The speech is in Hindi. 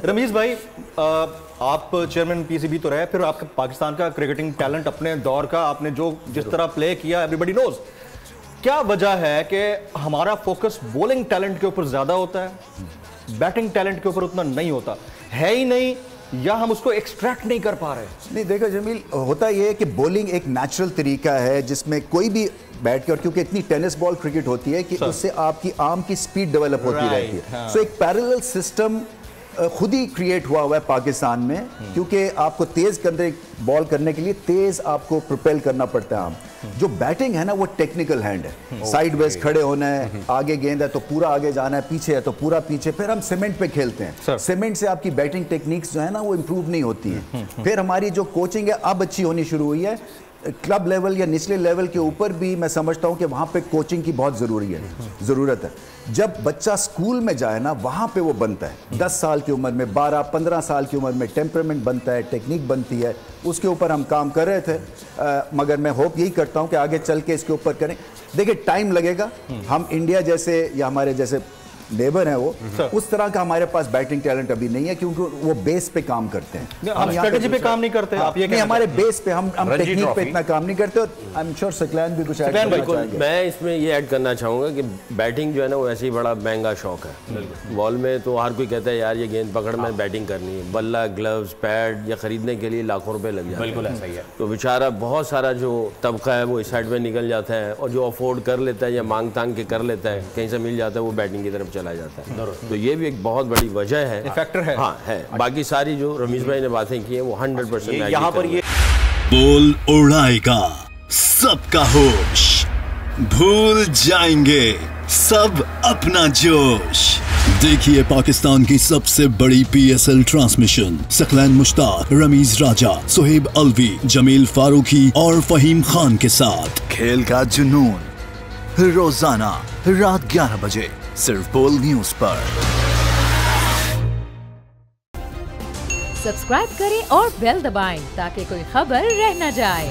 रमीज भाई, आप चेयरमैन पीसीबी तो रहे, फिर आपके पाकिस्तान का क्रिकेटिंग टैलेंट अपने दौर का आपने जिस तरह प्ले किया, एवरीबॉडी नोज। क्या वजह है कि हमारा फोकस बॉलिंग टैलेंट के ऊपर ज्यादा होता है, बैटिंग टैलेंट के ऊपर उतना नहीं होता है ही नहीं, या हम उसको एक्सट्रैक्ट नहीं कर पा रहे? नहीं, देखो जमील, होता यह है कि बॉलिंग एक नेचुरल तरीका है जिसमें कोई भी बैठ के, और क्योंकि इतनी टेनिस बॉल क्रिकेट होती है कि उससे आपकी आर्म की स्पीड डेवलप होती रहती है। सो एक पैरेलल सिस्टम खुद ही क्रिएट हुआ है पाकिस्तान में, क्योंकि आपको तेज बॉल करने के लिए तेज आपको प्रोपेल करना पड़ता है आर्म। जो बैटिंग है ना वो टेक्निकल हैंड है, साइडवेज खड़े होना है, आगे गेंद है तो पूरा आगे जाना है, पीछे है तो पूरा पीछे। फिर हम सीमेंट पे खेलते हैं, सीमेंट से आपकी बैटिंग टेक्निक्स जो है ना वो इंप्रूव नहीं होती है। फिर हमारी जो कोचिंग है अब अच्छी होनी शुरू हुई है, क्लब लेवल या निचले लेवल के ऊपर भी मैं समझता हूं कि वहां पे कोचिंग की बहुत ज़रूरत है। जब बच्चा स्कूल में जाए ना वहां पे वो बनता है। 10 साल की उम्र में, 12-15 साल की उम्र में टेम्परामेंट बनता है, टेक्निक बनती है। उसके ऊपर हम काम कर रहे थे, मगर मैं होप यही करता हूं कि आगे चल के इसके ऊपर करें। देखिए टाइम लगेगा, हम इंडिया जैसे या हमारे जैसे नेबर है वो, उस तरह का हमारे पास बैटिंग टैलेंट अभी नहीं है, क्योंकि वो बेस पे काम करते हैं, हम स्ट्रेटजी पे काम नहीं करते। आप ये नहीं, हमारे बेस पे हम टेक्निक पे इतना काम नहीं करते। आई एम श्योर सकलैन भी कुछ ऐड करना चाहेंगे। मैं इसमें ये ऐड करना चाहूँगा कि बैटिंग जो है ना वो ऐसे ही बड़ा महंगा शौक है। बॉल में तो हर कोई कहता है यार ये गेंद पकड़ में बैटिंग करनी है, बल्ला, ग्लव्स, पैड या खरीदने के लिए लाखों रुपए लग जाते हैं। बिल्कुल ऐसा ही है। तो बेचारा बहुत सारा जो तबका है वो इस साइड में निकल जाता है, और जो अफोर्ड कर लेता है या मांग तांग के कर लेता है, कहीं से मिल जाता है, वो बैटिंग की तरफ चला जाता है। तो ये भी एक बहुत बड़ी वजह है, फैक्टर है। हाँ है। बाकी सारी जो रमीज भाई ने बातें की हैं वो 100% यहाँ पर ये बोल उड़ाएगा सबका होश, भूल जाएंगे सब अपना जोश। देखिए पाकिस्तान की सबसे बड़ी PSL ट्रांसमिशन सकलैन मुश्ताक, रमीज राजा, सुहेब अलवी, जमील फारूकी और फहीम खान के साथ खेल का जुनून रोजाना रात 11 बजे सिर्फ बोल न्यूज पर। सब्सक्राइब करें और बेल दबाएं ताकि कोई खबर रह न जाए।